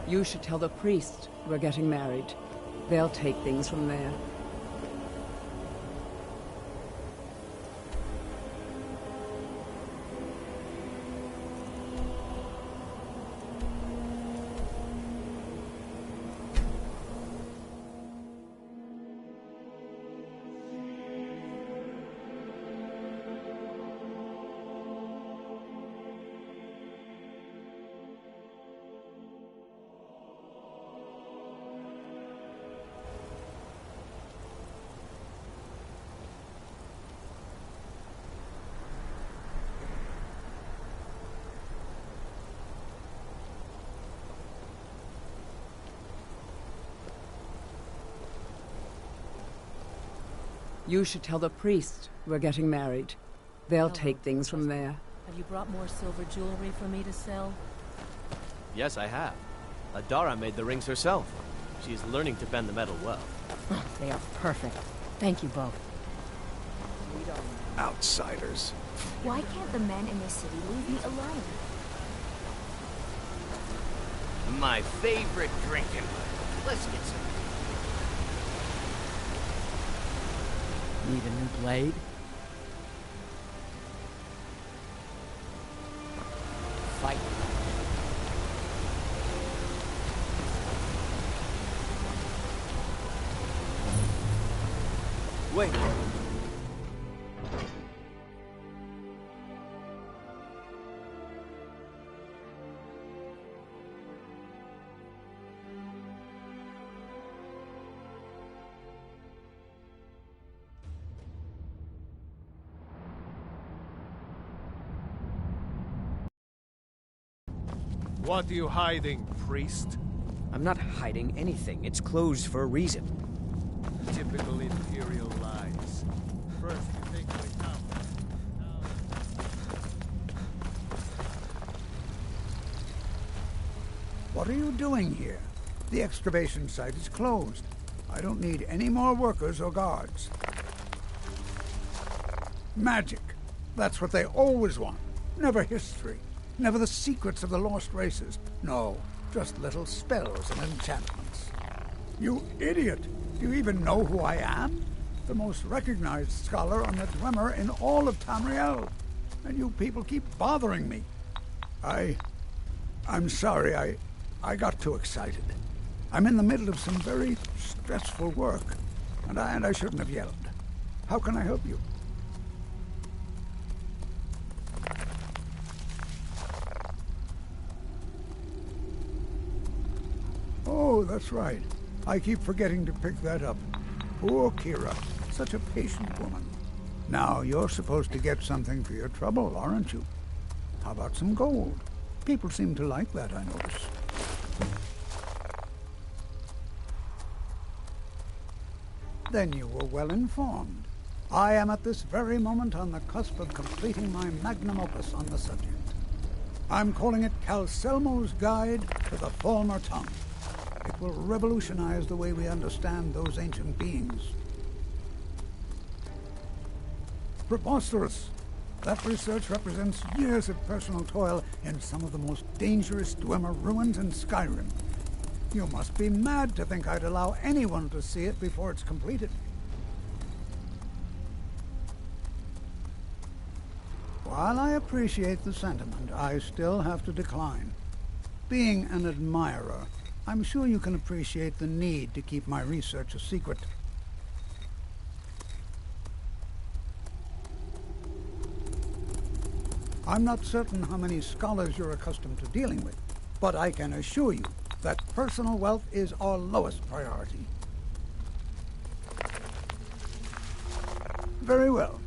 You should tell the priest we're getting married. They'll take things from there. You should tell the priest we're getting married. They'll take things from there. Have you brought more silver jewelry for me to sell? Yes, I have. Adara made the rings herself. She's learning to bend the metal well. Oh, they are perfect. Thank you both. Outsiders. Why can't the men in this city leave me alone? My favorite drinking. Let's get some. Need a new blade? Fight. Wait. What are you hiding, priest? I'm not hiding anything. It's closed for a reason. Typical Imperial lies. First you take my town. What are you doing here? The excavation site is closed. I don't need any more workers or guards. Magic. That's what they always want. Never history. Never the secrets of the lost races. No, just little spells and enchantments. You idiot! Do you even know who I am? The most recognized scholar on the Dwemer in all of Tamriel. And you people keep bothering me. I'm sorry, I got too excited. I'm in the middle of some very stressful work, and I shouldn't have yelled. How can I help you? Oh, that's right. I keep forgetting to pick that up. Poor Kira. Such a patient woman. Now, you're supposed to get something for your trouble, aren't you? How about some gold? People seem to like that, I notice. Then you were well informed. I am at this very moment on the cusp of completing my magnum opus on the subject. I'm calling it Calselmo's Guide to the Falmer Tongue. It will revolutionize the way we understand those ancient beings. Preposterous! That research represents years of personal toil in some of the most dangerous Dwemer ruins in Skyrim. You must be mad to think I'd allow anyone to see it before it's completed. While I appreciate the sentiment, I still have to decline. Being an admirer, I'm sure you can appreciate the need to keep my research a secret. I'm not certain how many scholars you're accustomed to dealing with, but I can assure you that personal wealth is our lowest priority. Very well.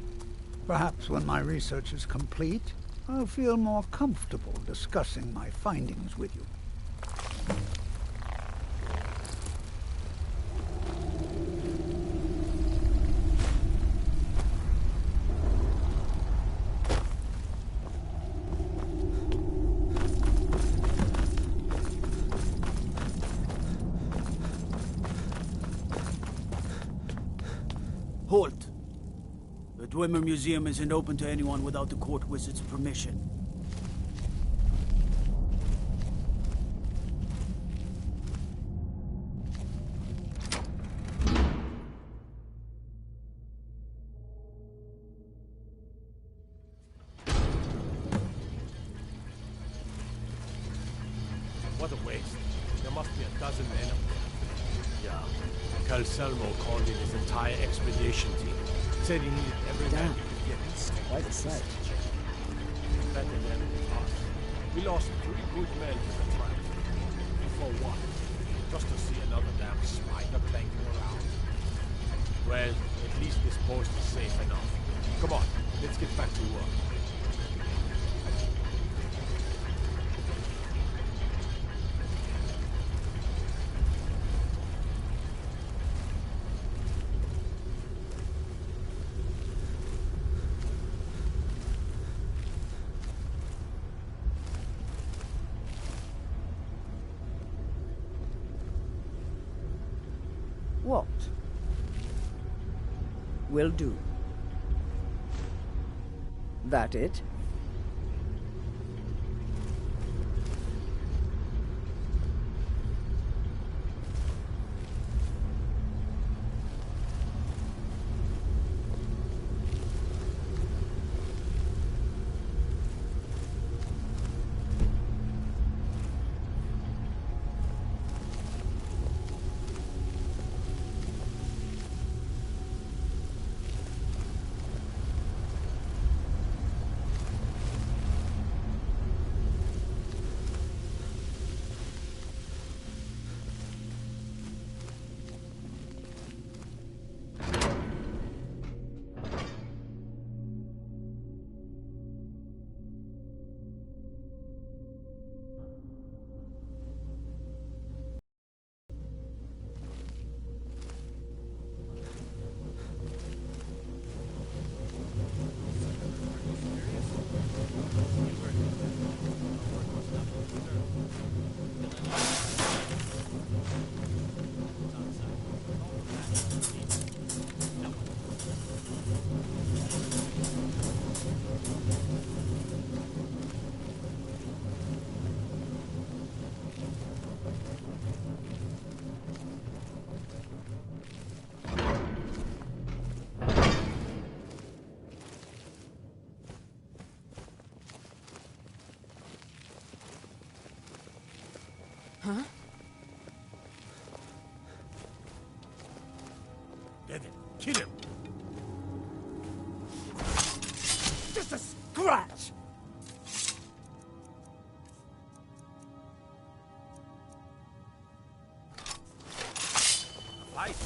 Perhaps when my research is complete, I'll feel more comfortable discussing my findings with you. Halt! The Dwemer Museum isn't open to anyone without the court wizard's permission. dozen men up there. Yeah. Calcelmo called in his entire expedition team. Said he needed every man he could get. Quite a sight. Better than us. We lost 3 good men to the trap. For what? Just to see another damn spider clanking around? Well, at least this post is safe enough. Come on, let's get back to work. What? Will do. That it? Huh? Get him! Kill him! Just a scratch! Fight!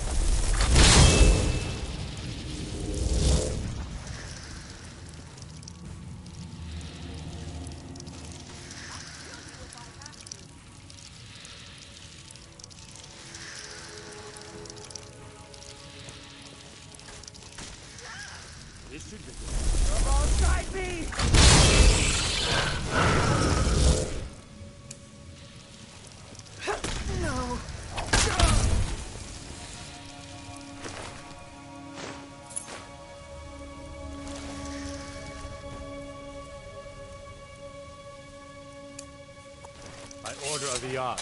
This should be good. Come on, side me! No! By order of the yard.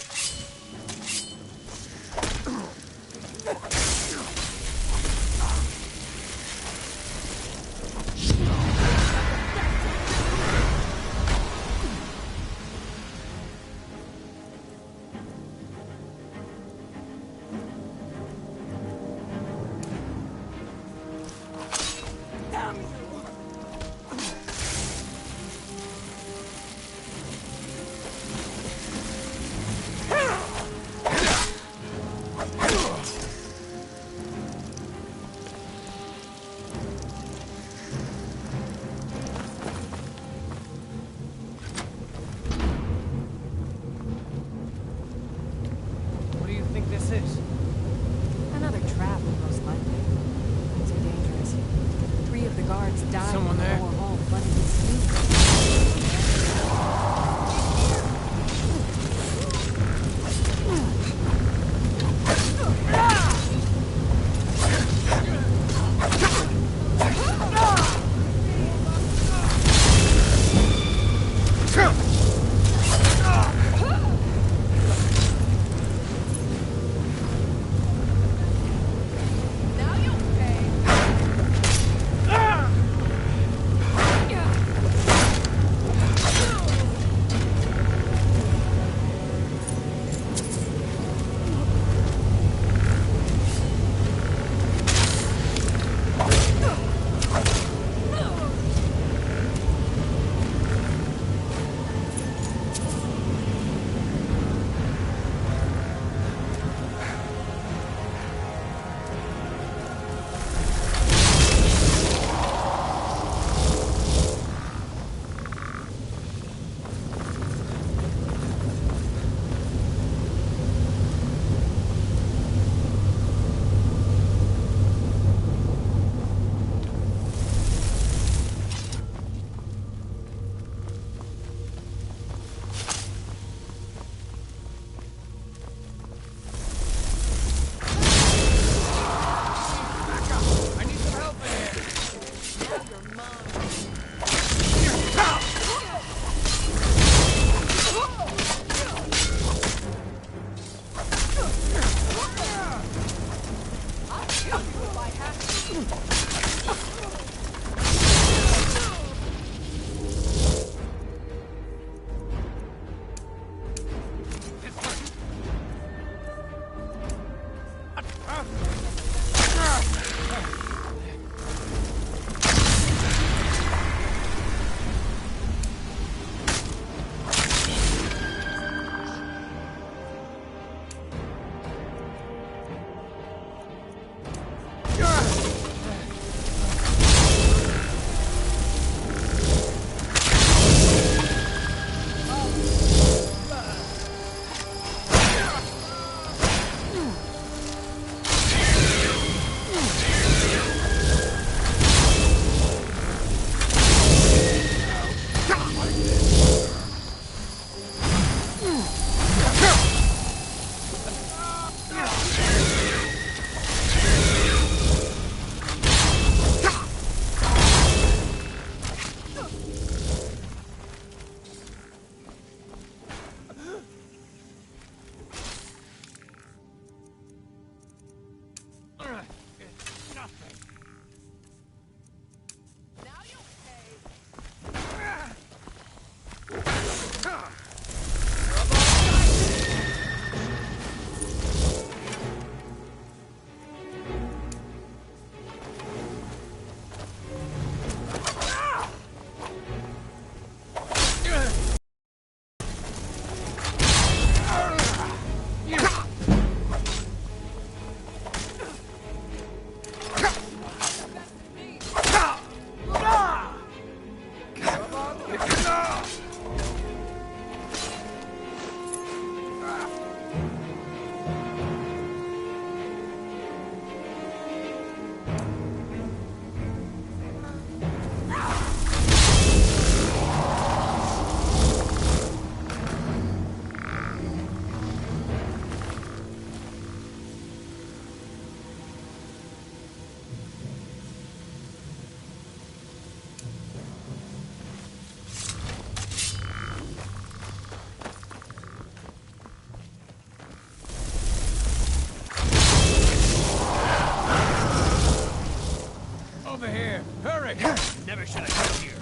What do you think this is? Another trap, most likely. Too dangerous. 3 of the guards Never should have come here.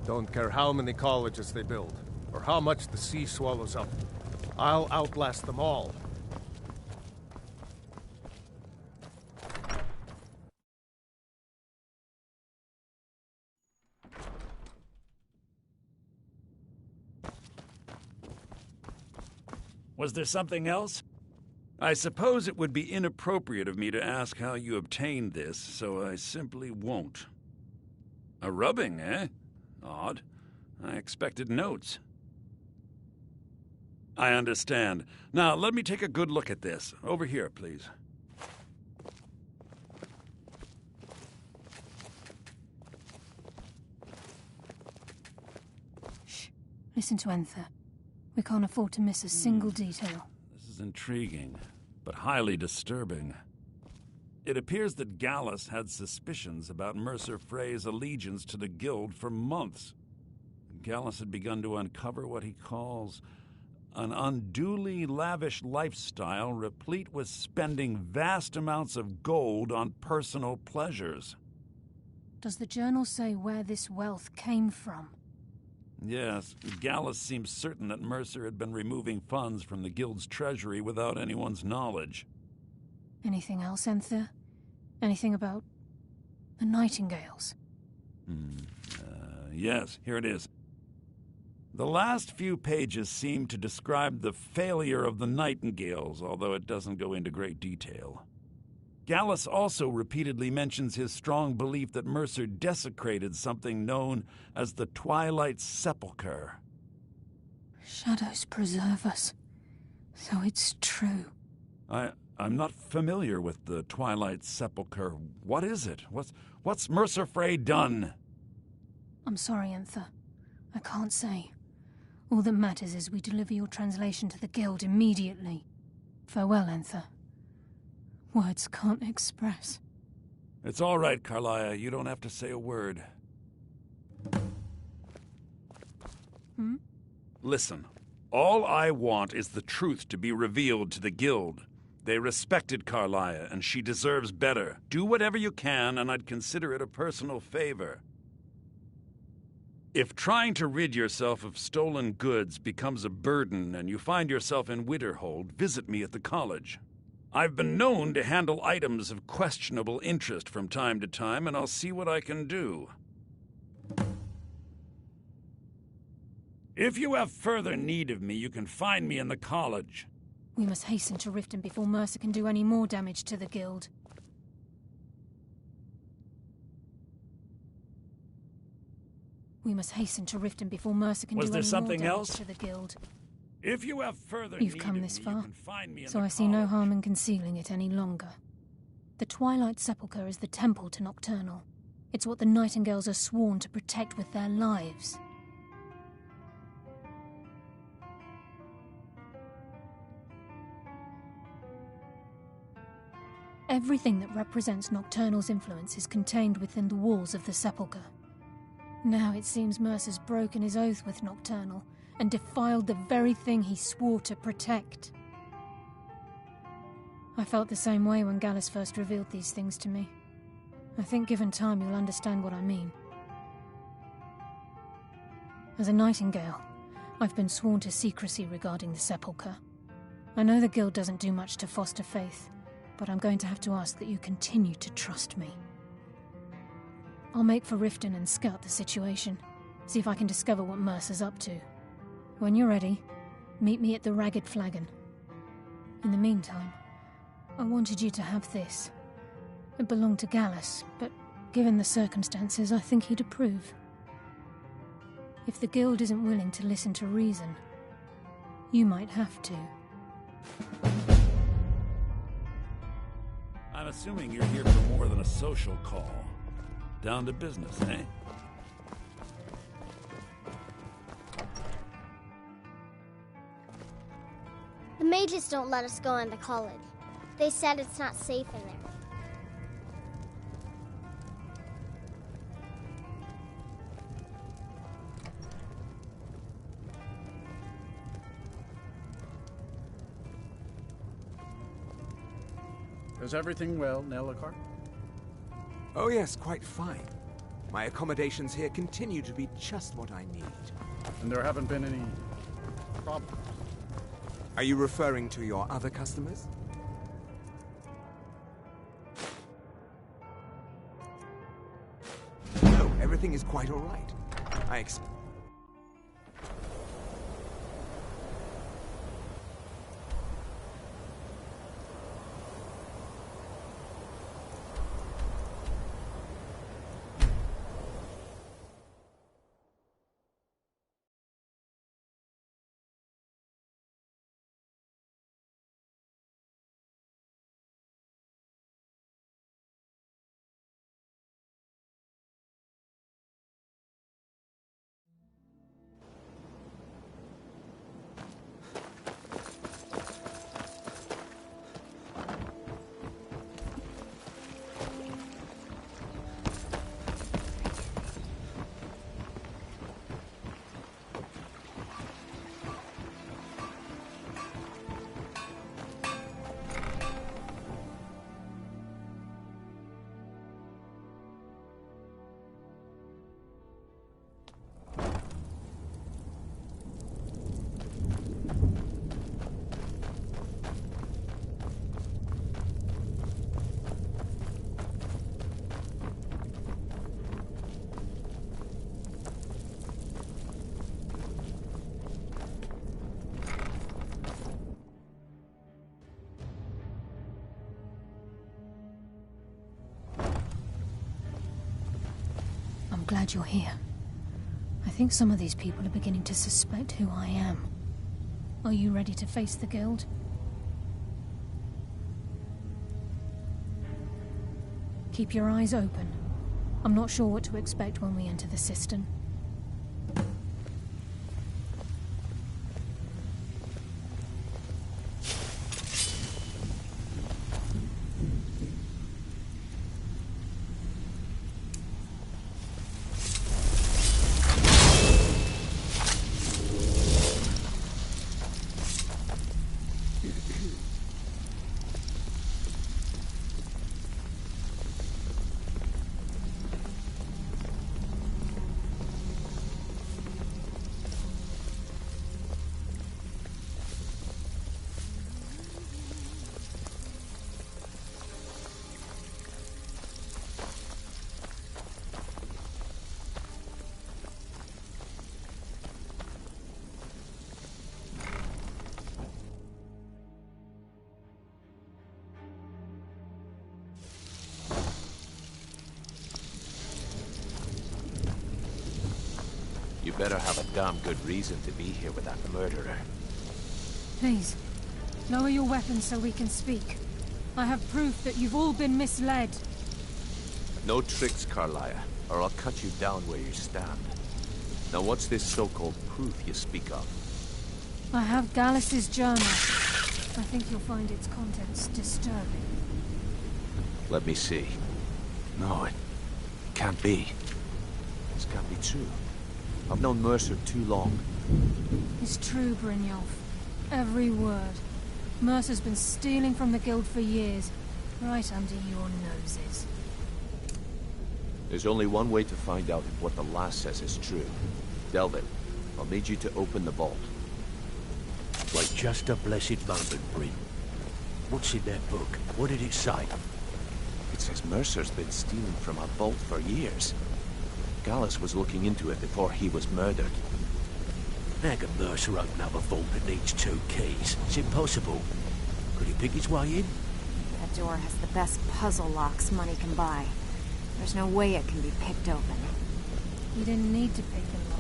Don't care how many colleges they build, or how much the sea swallows up. I'll outlast them all. Was there something else? I suppose it would be inappropriate of me to ask how you obtained this, so I simply won't. A rubbing, eh? Odd. I expected notes. I understand. Now, let me take a good look at this. Over here, please. Shh. Listen to Enther. We can't afford to miss a single detail. This is intriguing, but highly disturbing. It appears that Gallus had suspicions about Mercer Frey's allegiance to the Guild for months. Gallus had begun to uncover what he calls an unduly lavish lifestyle replete with spending vast amounts of gold on personal pleasures. Does the journal say where this wealth came from? Yes, Gallus seems certain that Mercer had been removing funds from the Guild's treasury without anyone's knowledge. Anything else, Enther? Anything about the Nightingales? Yes, here it is. The last few pages seem to describe the failure of the Nightingales, although it doesn't go into great detail. Gallus also repeatedly mentions his strong belief that Mercer desecrated something known as the Twilight Sepulchre. Shadows preserve us. So it's true. I'm not familiar with the Twilight Sepulchre. What is it? What's Mercer Frey done? I'm sorry, Enther. I can't say. All that matters is we deliver your translation to the Guild immediately. Farewell, Enther. Words can't express. It's all right, Carlia. You don't have to say a word. Listen, all I want is the truth to be revealed to the Guild. They respected Carlia, and she deserves better. Do whatever you can, and I'd consider it a personal favor. If trying to rid yourself of stolen goods becomes a burden and you find yourself in Winterhold, visit me at the college. I've been known to handle items of questionable interest from time to time, and I'll see what I can do. If you have further need of me, you can find me in the college. We must hasten to Riften before Mercer can do any more damage to the Guild. Was there something else? To the Guild. If you have further You've need come of this me, far, you can find me in so the I see no college. harm in concealing it any longer. The Twilight Sepulchre is the temple to Nocturnal. It's what the Nightingales are sworn to protect with their lives. Everything that represents Nocturnal's influence is contained within the walls of the Sepulchre. Now it seems Mercer's broken his oath with Nocturnal and defiled the very thing he swore to protect. I felt the same way when Gallus first revealed these things to me. I think given time you'll understand what I mean. As a Nightingale, I've been sworn to secrecy regarding the Sepulchre. I know the Guild doesn't do much to foster faith, but I'm going to have to ask that you continue to trust me. I'll make for Riften and scout the situation, see if I can discover what Mercer's up to. When you're ready, meet me at the Ragged Flagon. In the meantime, I wanted you to have this. It belonged to Gallus, but given the circumstances, I think he'd approve. If the Guild isn't willing to listen to reason, you might have to. I'm assuming you're here for more than a social call. Down to business, eh? The mages don't let us go into college. They said it's not safe in there. Is everything well, Nelacar? Oh yes, quite fine. My accommodations here continue to be just what I need. And there haven't been any problems? Are you referring to your other customers? No, everything is quite all right. Glad you're here. I think some of these people are beginning to suspect who I am. Are you ready to face the Guild? Keep your eyes open. I'm not sure what to expect when we enter the cistern. You better have a damn good reason to be here with that murderer. Please, lower your weapons so we can speak. I have proof that you've all been misled. No tricks, Carlia, or I'll cut you down where you stand. Now what's this so-called proof you speak of? I have Gallus's journal. I think you'll find its contents disturbing. Let me see. No, it can't be. This can't be true. I've known Mercer too long. It's true, Brynjolf. Every word. Mercer's been stealing from the Guild for years, right under your noses. There's only one way to find out if what the lass says is true. Delvin, I'll need you to open the vault. Wait just a blessed moment, Bryn. What's in that book? What did it say? It says Mercer's been stealing from our vault for years. Gallus was looking into it before he was murdered. How can Mercer open up a vault that needs 2 keys? It's impossible. Could he pick his way in? That door has the best puzzle locks money can buy. There's no way it can be picked open. You didn't need to pick the lock.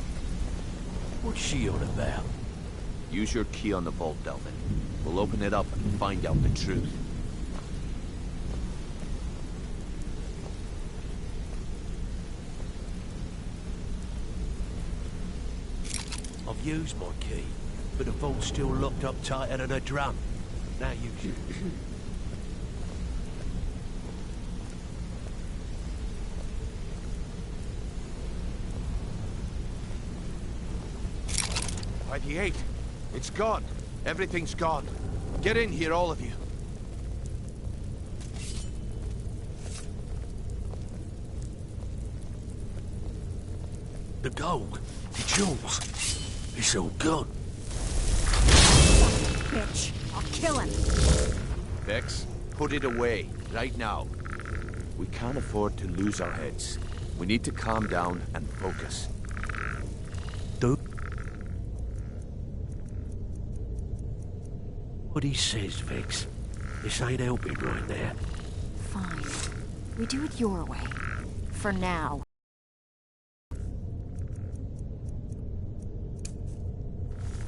What's she on about? Use your key on the vault, Delvin. We'll open it up and find out the truth. I've used my key, but the vault's still locked up tighter than a drum. Now use it. ID8. It's gone. Everything's gone. Get in here, all of you. gold, the jewels. It's all gone. Bitch, I'll kill him. Vex, put it away, right now. We can't afford to lose our heads. We need to calm down and focus. What he says, Vex. This ain't helping right there. Fine. We do it your way. For now.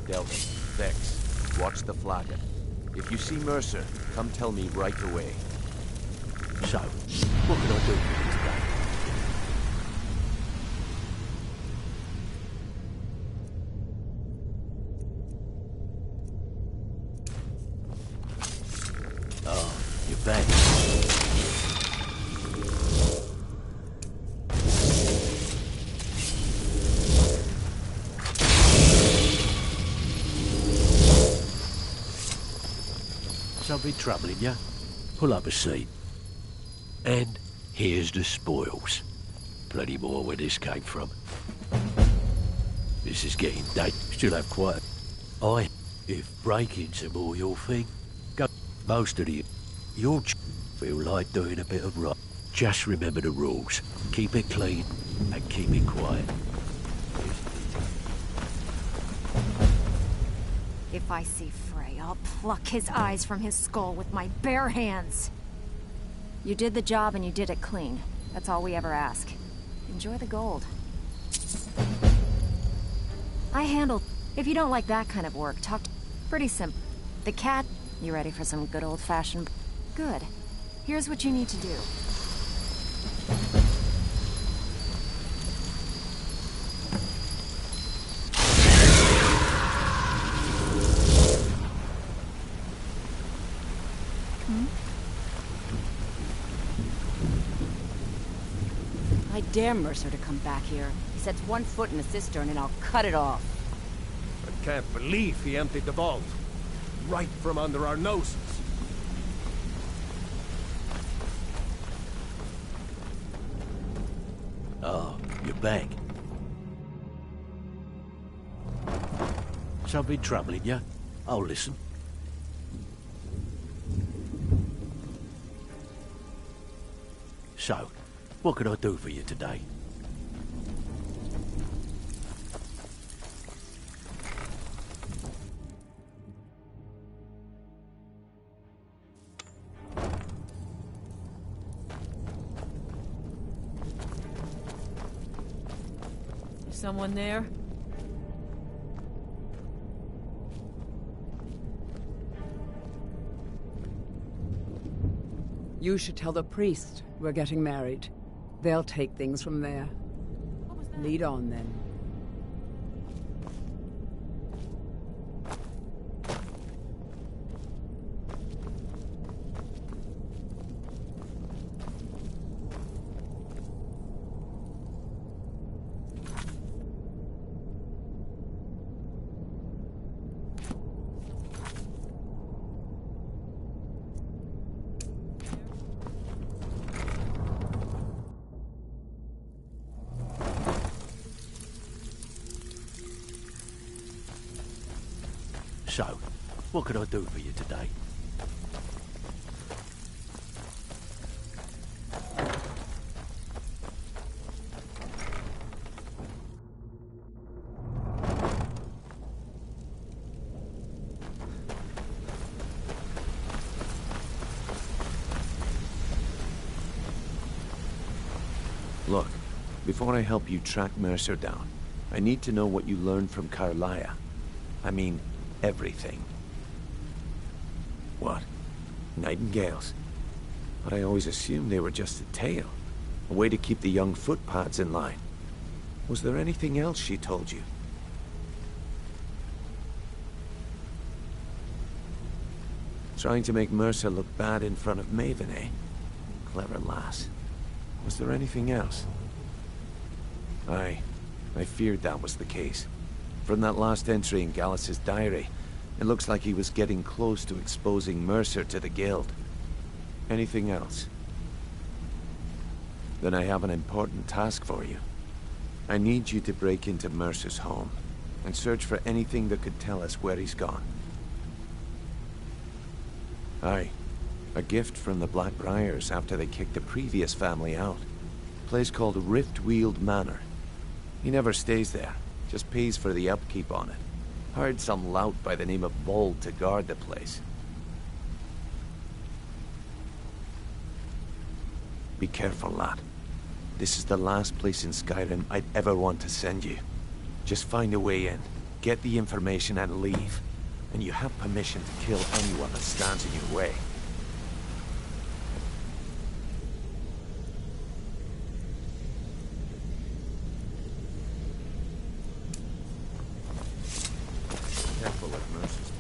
Delvin, Vex, watch the flagon. If you see Mercer, come tell me right away. So, what can I do for you today? Oh, you're back. Something troubling you? Pull up a seat. And here's the spoils. Plenty more where this came from. This is getting late. Still have quite... If break-ins are more your thing, go. Most of you'll feel like doing a bit of rock. Just remember the rules. Keep it clean and keep it quiet. If I see Frey, I'll pluck his eyes from his skull with my bare hands. You did the job and you did it clean. That's all we ever ask. Enjoy the gold. I handle... If you don't like that kind of work, talk to... Pretty simple. The cat... You ready for some good old-fashioned... Good. Here's what you need to do. I dare Mercer to come back here. He sets one foot in the cistern and I'll cut it off. I can't believe he emptied the vault. Right from under our noses. Oh, you're back. Something troubling you? I'll listen. So, what can I do for you today? Is someone there? You should tell the priest we're getting married. They'll take things from there. Lead on, then. So, what can I do for you today? Look, before I help you track Mercer down, I need to know what you learned from Carlia. I mean, everything. What? Nightingales? But I always assumed they were just a tale. A way to keep the young footpads in line. Was there anything else she told you? Trying to make Mercer look bad in front of Maven, eh? Clever lass. Was there anything else? Aye. I feared that was the case. From that last entry in Gallus's diary, it looks like he was getting close to exposing Mercer to the Guild. Anything else? Then I have an important task for you. I need you to break into Mercer's home and search for anything that could tell us where he's gone. Aye. A gift from the Blackbriars after they kicked the previous family out. A place called Riftweald Manor. He never stays there, just pays for the upkeep on it. Hired some lout by the name of Bold to guard the place. Be careful, lad. This is the last place in Skyrim I'd ever want to send you. Just find a way in, get the information and leave. And you have permission to kill anyone that stands in your way. Careful at Mercer's.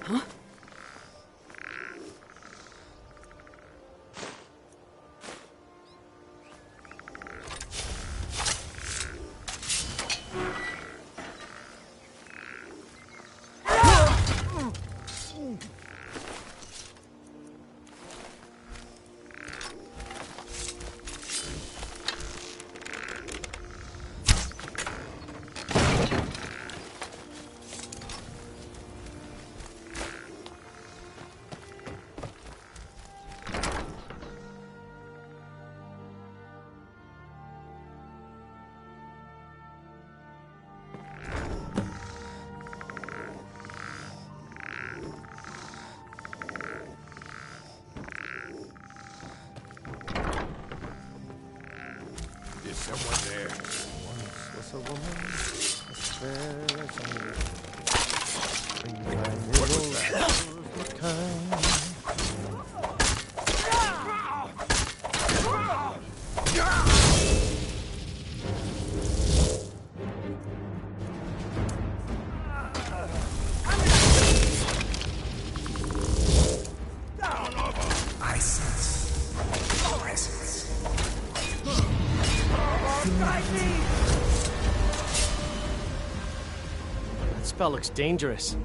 Huh? Someone there. Once was a woman, a fair as a mirror. What was that? I sense presence. That spell looks dangerous.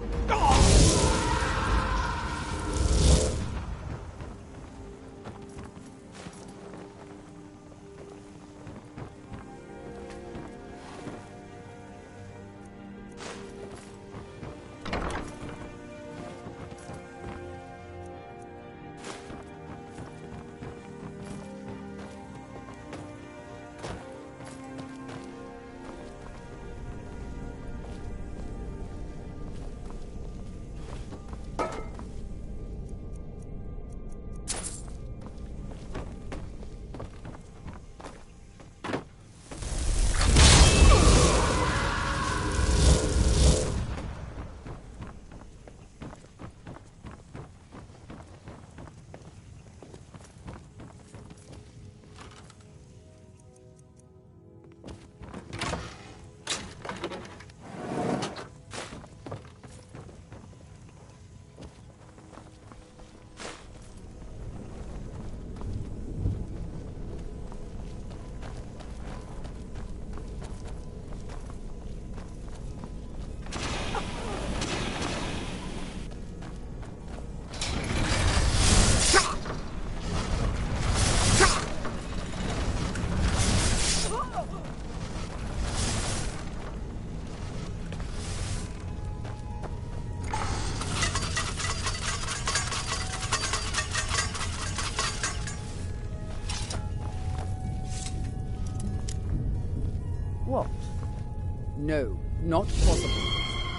No, not possible.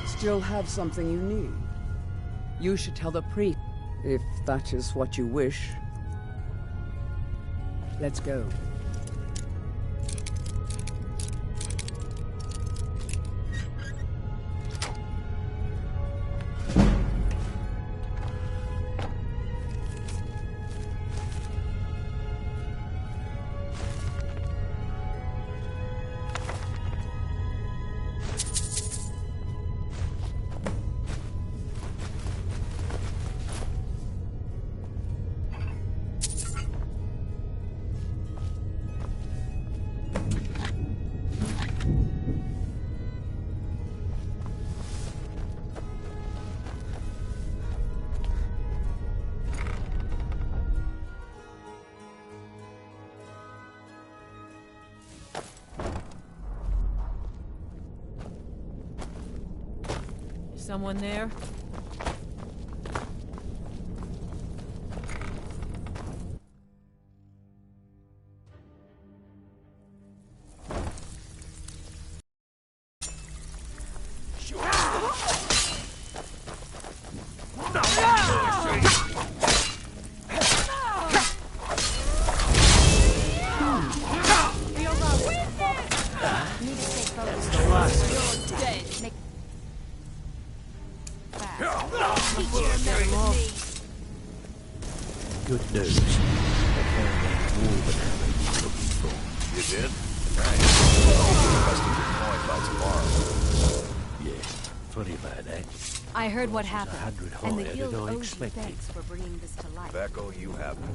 Still have something you need. You should tell the priest, if that is what you wish. Let's go. Someone there? Good news. I found that more than how many you're looking for. You did? Nice. Requesting your coin by tomorrow. Yeah, funny about that. I heard what happened, 100 and the higher guild than I owes you expected. thanks for bringing this to life. Becco, you haven't.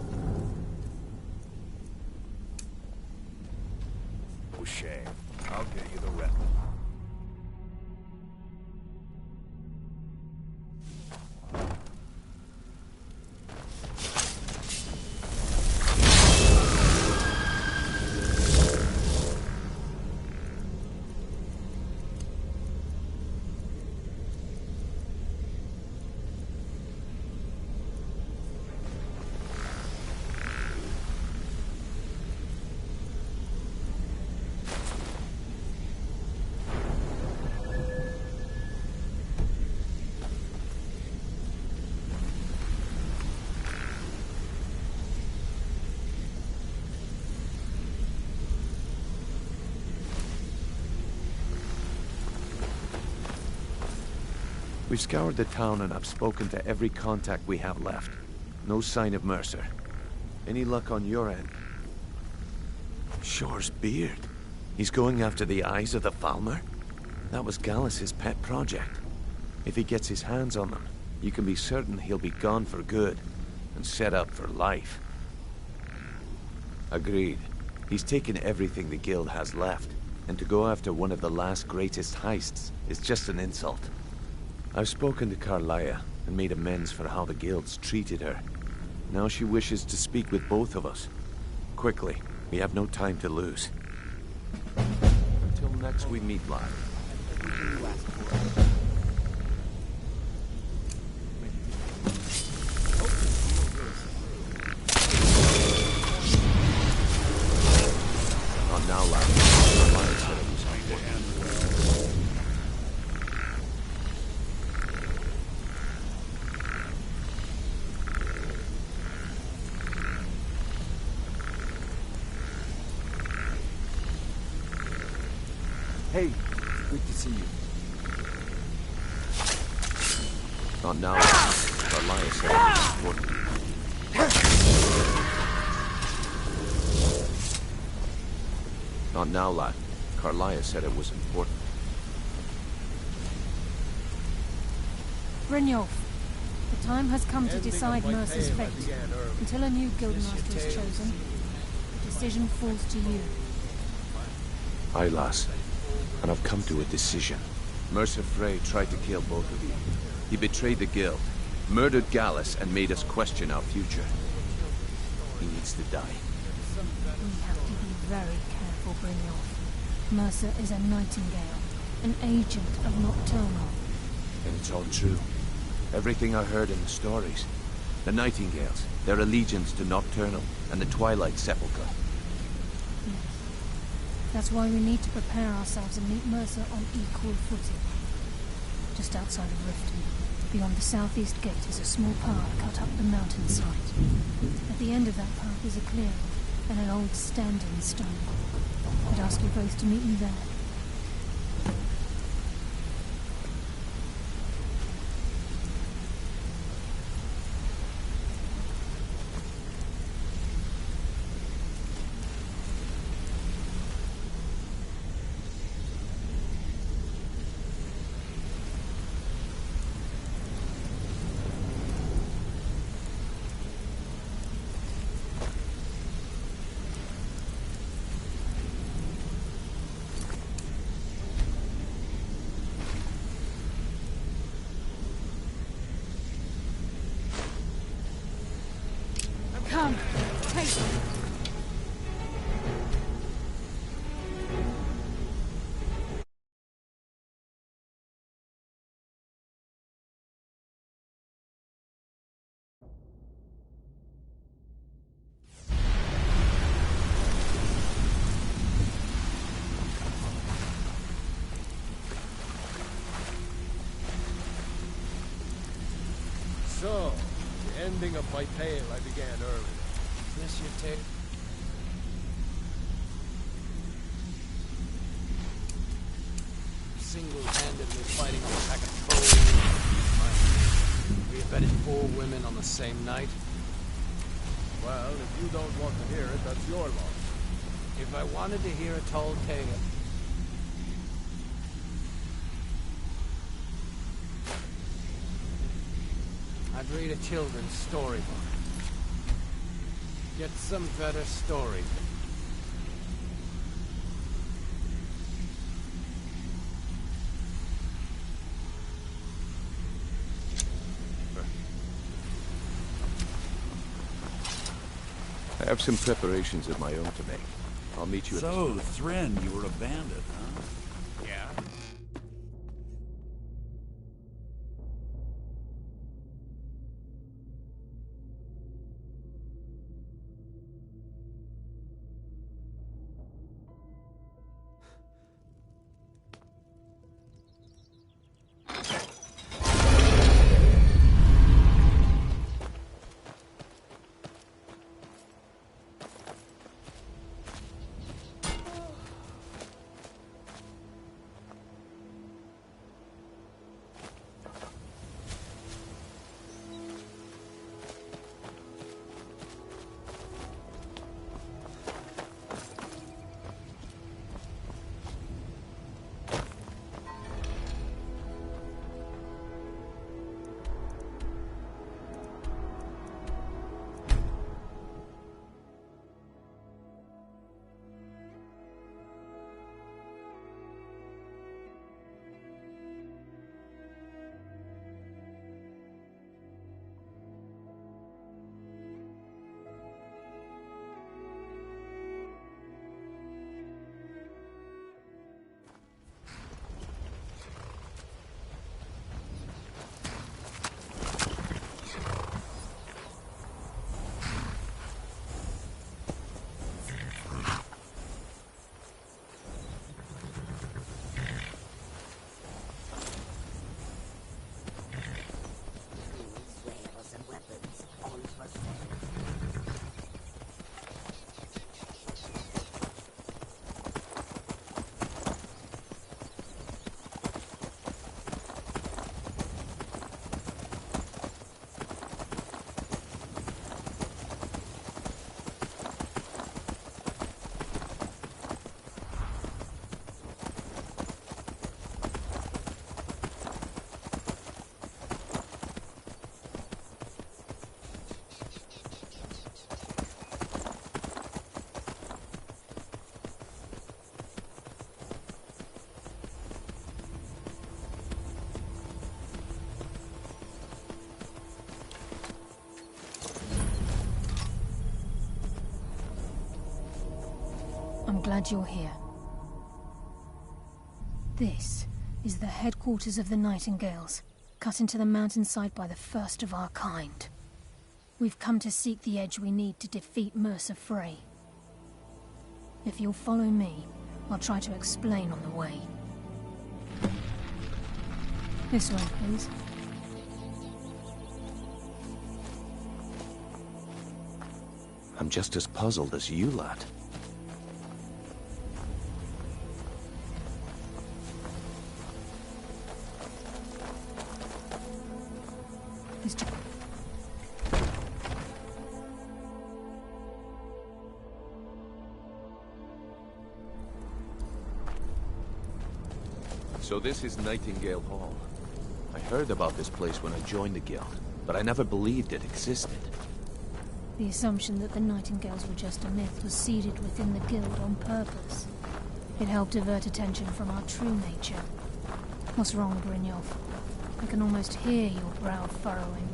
With shame. I'll get you the rest. We've scoured the town and I've spoken to every contact we have left. No sign of Mercer. Any luck on your end? Shore's beard. He's going after the eyes of the Falmer? That was Gallus's pet project. If he gets his hands on them, you can be certain he'll be gone for good and set up for life. Agreed. He's taken everything the guild has left, and to go after one of the last greatest heists is just an insult. I've spoken to Carlia and made amends for how the guilds treated her. Now she wishes to speak with both of us. Quickly, we have no time to lose. Until next we meet, lad. Not now, lad. Carlia said it was important. Hey, good to see you. Not now. Carlia said it was important. Not now, lad. Carlia said it was important. Brynjolf, the time has come to decide Mercer's fate. Until a new guildmaster is chosen, the decision falls to you. Aye, lass. And I've come to a decision. Mercer Frey tried to kill both of you. He betrayed the guild, murdered Gallus, and made us question our future. He needs to die. We have to be very careful, Brynjolf. Mercer is a Nightingale, an agent of Nocturnal. And it's all true. Everything I heard in the stories. The Nightingales, their allegiance to Nocturnal, and the Twilight Sepulchre. That's why we need to prepare ourselves and meet Mercer on equal footing. Just outside of Riften, beyond the southeast gate, is a small path cut up the mountainside. At the end of that path is a clearing and an old standing stone. I'd ask you both to meet me there. Come, take it. So, the ending of my tale I began earlier. Is this your tale? Single-handedly fighting a pack of trolls. We abetted 4 women on the same night. Well, if you don't want to hear it, that's your loss. If I wanted to hear a tall tale... I'd read a children's storybook. Get some better story. I have some preparations of my own to make. I'll meet you at the... So, Thren, you were a bandit, huh? Yeah. I'm glad you're here. This is the headquarters of the Nightingales, cut into the mountainside by the first of our kind. We've come to seek the edge we need to defeat Mercer Frey. If you'll follow me, I'll try to explain on the way. This way, please. I'm just as puzzled as you, lad. So this is Nightingale Hall. I heard about this place when I joined the guild, but I never believed it existed. The assumption that the Nightingales were just a myth was seeded within the guild on purpose. It helped divert attention from our true nature. What's wrong, Brynjolf? I can almost hear your brow furrowing.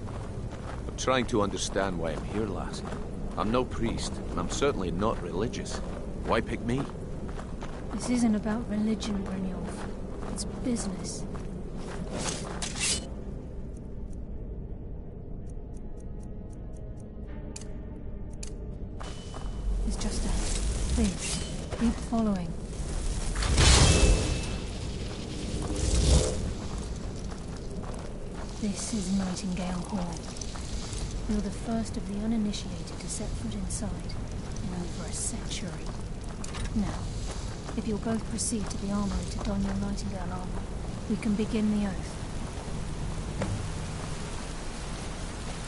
I'm trying to understand why I'm here, lass. I'm no priest, and I'm certainly not religious. Why pick me? This isn't about religion, Brynjolf. It's business. It's just a... Please, keep following. This is Nightingale Hall. You're the first of the uninitiated to set foot inside in over a century. Now, if you'll both proceed to the armory to don your Nightingale armor, we can begin the oath.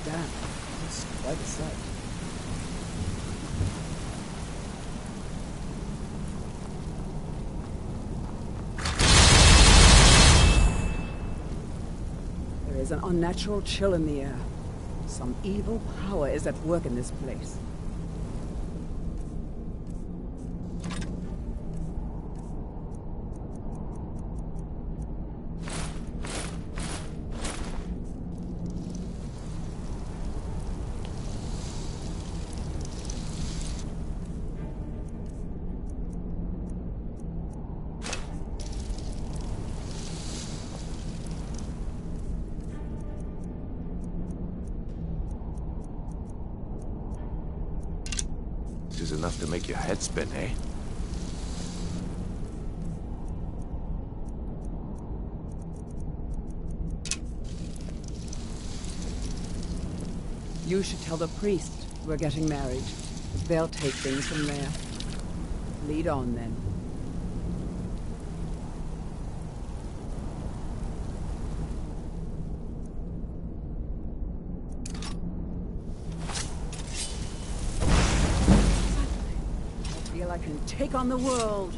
Damn, that's quite a sight. There is an unnatural chill in the air. Some evil power is at work in this place. This is enough to make your head spin, eh? You should tell the priest we're getting married. They'll take things from there. Lead on, then. I feel I can take on the world.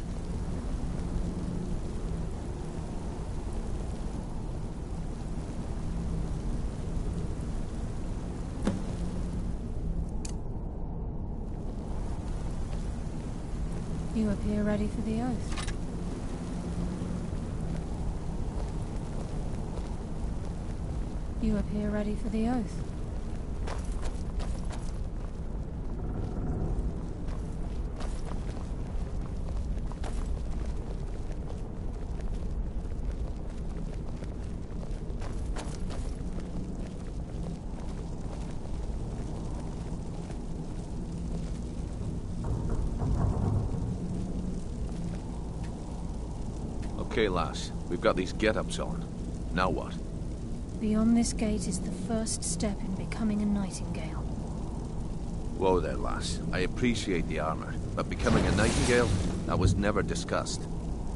You appear ready for the oath. You appear ready for the oath. Okay, lass. We've got these get-ups on. Now what? Beyond this gate is the first step in becoming a Nightingale. Whoa there, lass. I appreciate the armor, but becoming a Nightingale? That was never discussed.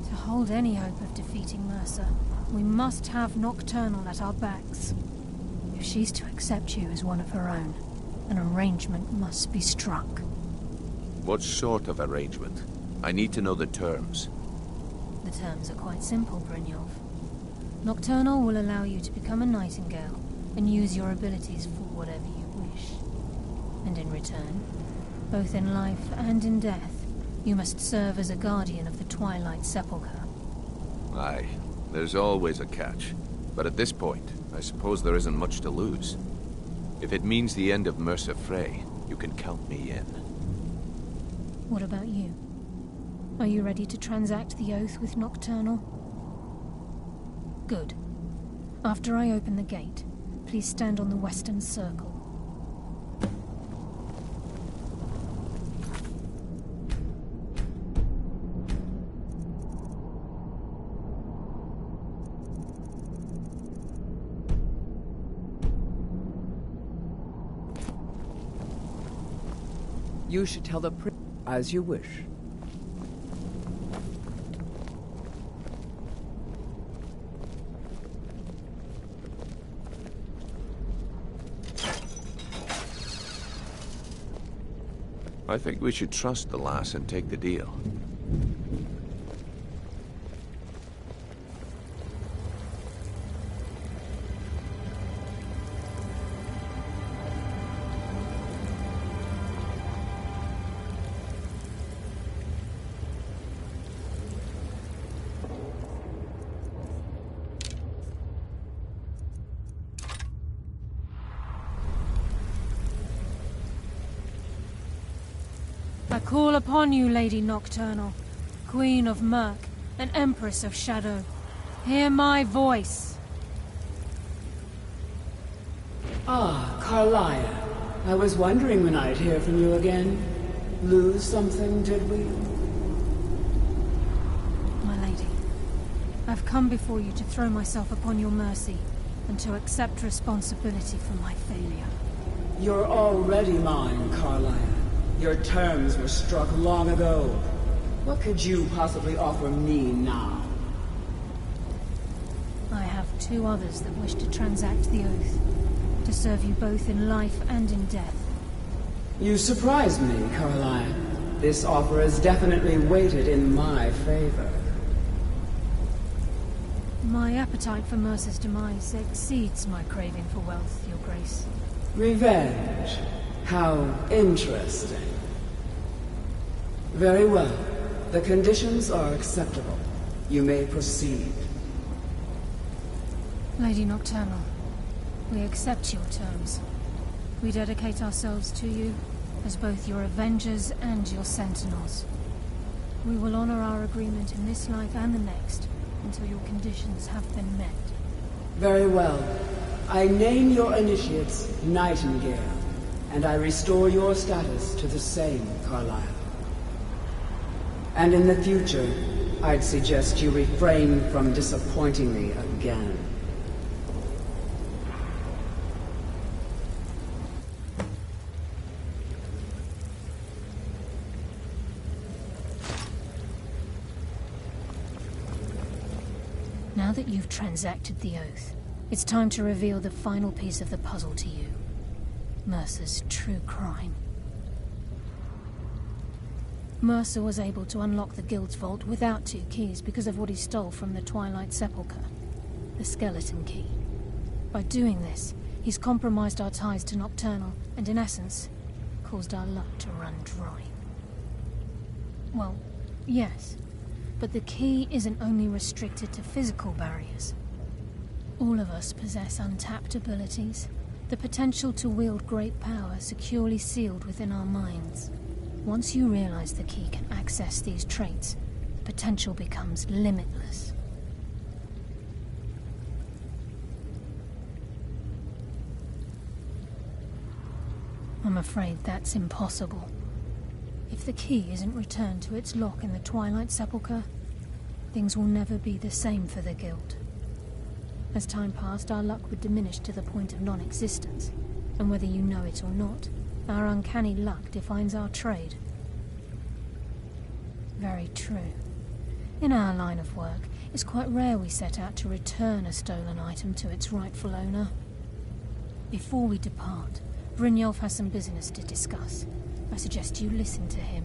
To hold any hope of defeating Mercer, we must have Nocturnal at our backs. If she's to accept you as one of her own, an arrangement must be struck. What sort of arrangement? I need to know the terms. The terms are quite simple, Brynjolf. Nocturnal will allow you to become a Nightingale and use your abilities for whatever you wish. And in return, both in life and in death, you must serve as a guardian of the Twilight Sepulchre. Aye, there's always a catch. But at this point, I suppose there isn't much to lose. If it means the end of Mercer Frey, you can count me in. What about you? Are you ready to transact the oath with Nocturnal? Good. After I open the gate, please stand on the western circle. You should tell the as you wish. I think we should trust the lass and take the deal. I call upon you, Lady Nocturnal, Queen of Murk, and Empress of Shadow. Hear my voice. Ah, Carlia. I was wondering when I'd hear from you again. Lose something, did we? My lady, I've come before you to throw myself upon your mercy, and to accept responsibility for my failure. You're already mine, Carlia. Your terms were struck long ago. What could you possibly offer me now? I have two others that wish to transact the oath, to serve you both in life and in death. You surprise me, Carlia. This offer is definitely weighted in my favor. My appetite for Mercer's demise exceeds my craving for wealth, Your Grace. Revenge. How interesting. Very well. The conditions are acceptable. You may proceed. Lady Nocturnal, we accept your terms. We dedicate ourselves to you as both your avengers and your sentinels. We will honor our agreement in this life and the next until your conditions have been met. Very well. I name your initiates Nightingale, and I restore your status to the same, Carlisle. And in the future, I'd suggest you refrain from disappointing me again. Now that you've transacted the oath, it's time to reveal the final piece of the puzzle to you. Mercer's true crime. Mercer was able to unlock the Guild's vault without 2 keys because of what he stole from the Twilight Sepulchre, the skeleton key. By doing this, he's compromised our ties to Nocturnal and, in essence, caused our luck to run dry. Well, yes, but the key isn't only restricted to physical barriers. All of us possess untapped abilities, the potential to wield great power securely sealed within our minds. Once you realize the key can access these traits, the potential becomes limitless. I'm afraid that's impossible. If the key isn't returned to its lock in the Twilight Sepulchre, things will never be the same for the Guild. As time passed, our luck would diminish to the point of non-existence, and whether you know it or not, our uncanny luck defines our trade. Very true. In our line of work, it's quite rare we set out to return a stolen item to its rightful owner. Before we depart, Brynjolf has some business to discuss. I suggest you listen to him.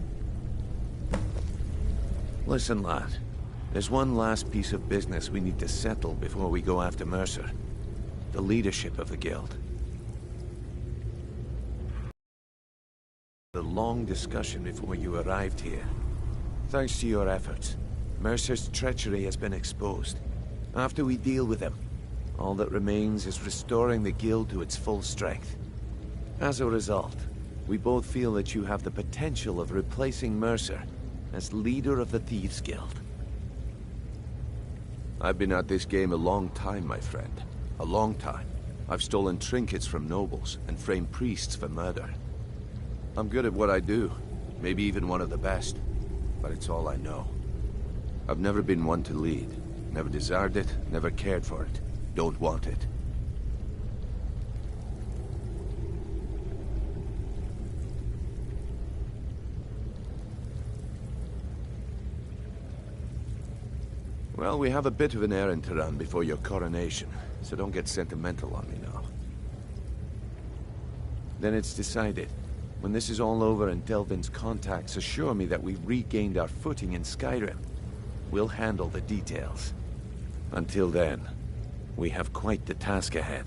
Listen, lad. There's one last piece of business we need to settle before we go after Mercer. The leadership of the Guild. The long discussion before you arrived here. Thanks to your efforts, Mercer's treachery has been exposed. After we deal with him, all that remains is restoring the Guild to its full strength. As a result, we both feel that you have the potential of replacing Mercer as leader of the Thieves' Guild. I've been at this game a long time, my friend. A long time. I've stolen trinkets from nobles and framed priests for murder. I'm good at what I do, maybe even one of the best, but it's all I know. I've never been one to lead. Never desired it, never cared for it. Don't want it. Well, we have a bit of an errand to run before your coronation, so don't get sentimental on me now. Then it's decided. When this is all over and Delvin's contacts assure me that we've regained our footing in Skyrim, we'll handle the details. Until then, we have quite the task ahead.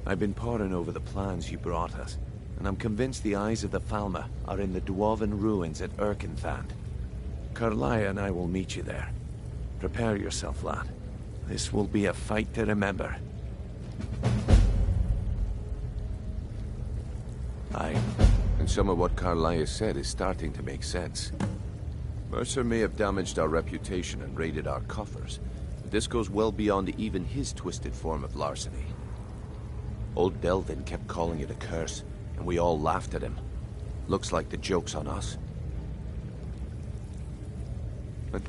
I've been poring over the plans you brought us, and I'm convinced the eyes of the Falmer are in the Dwarven ruins at Erkenthand. Karlaya and I will meet you there. Prepare yourself, lad. This will be a fight to remember. Aye. And some of what Karlaya said is starting to make sense. Mercer may have damaged our reputation and raided our coffers, but this goes well beyond even his twisted form of larceny. Old Delvin kept calling it a curse, and we all laughed at him. Looks like the joke's on us. But...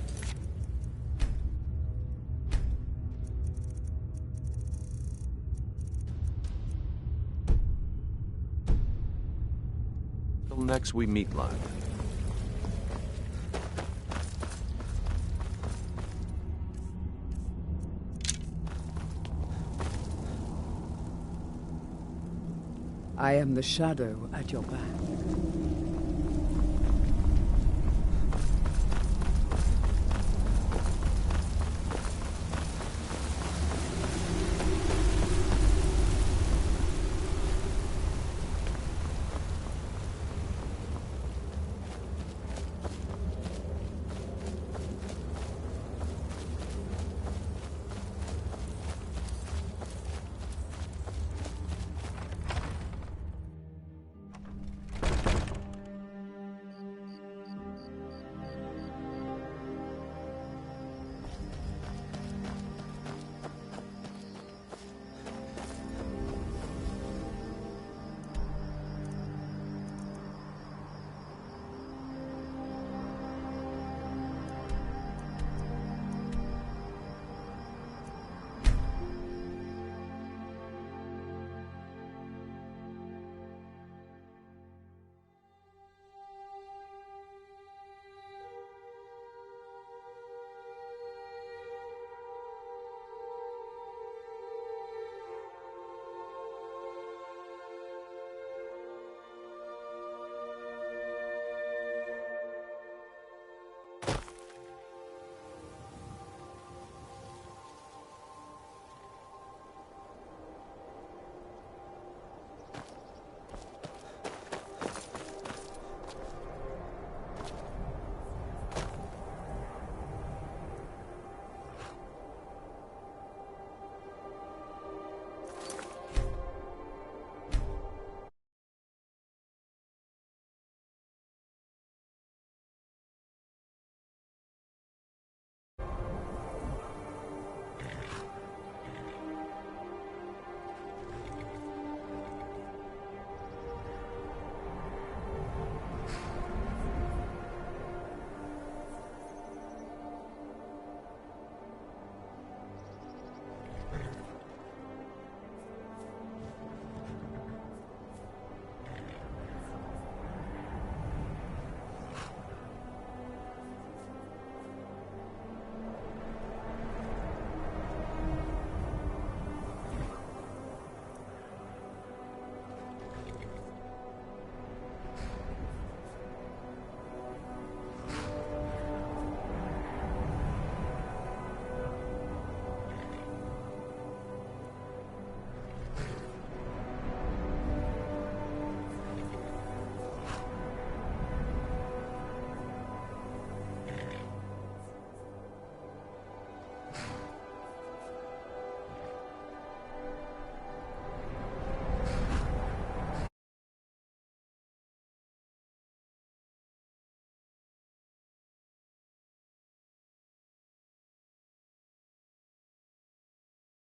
till next we meet, lad. I am the shadow at your back.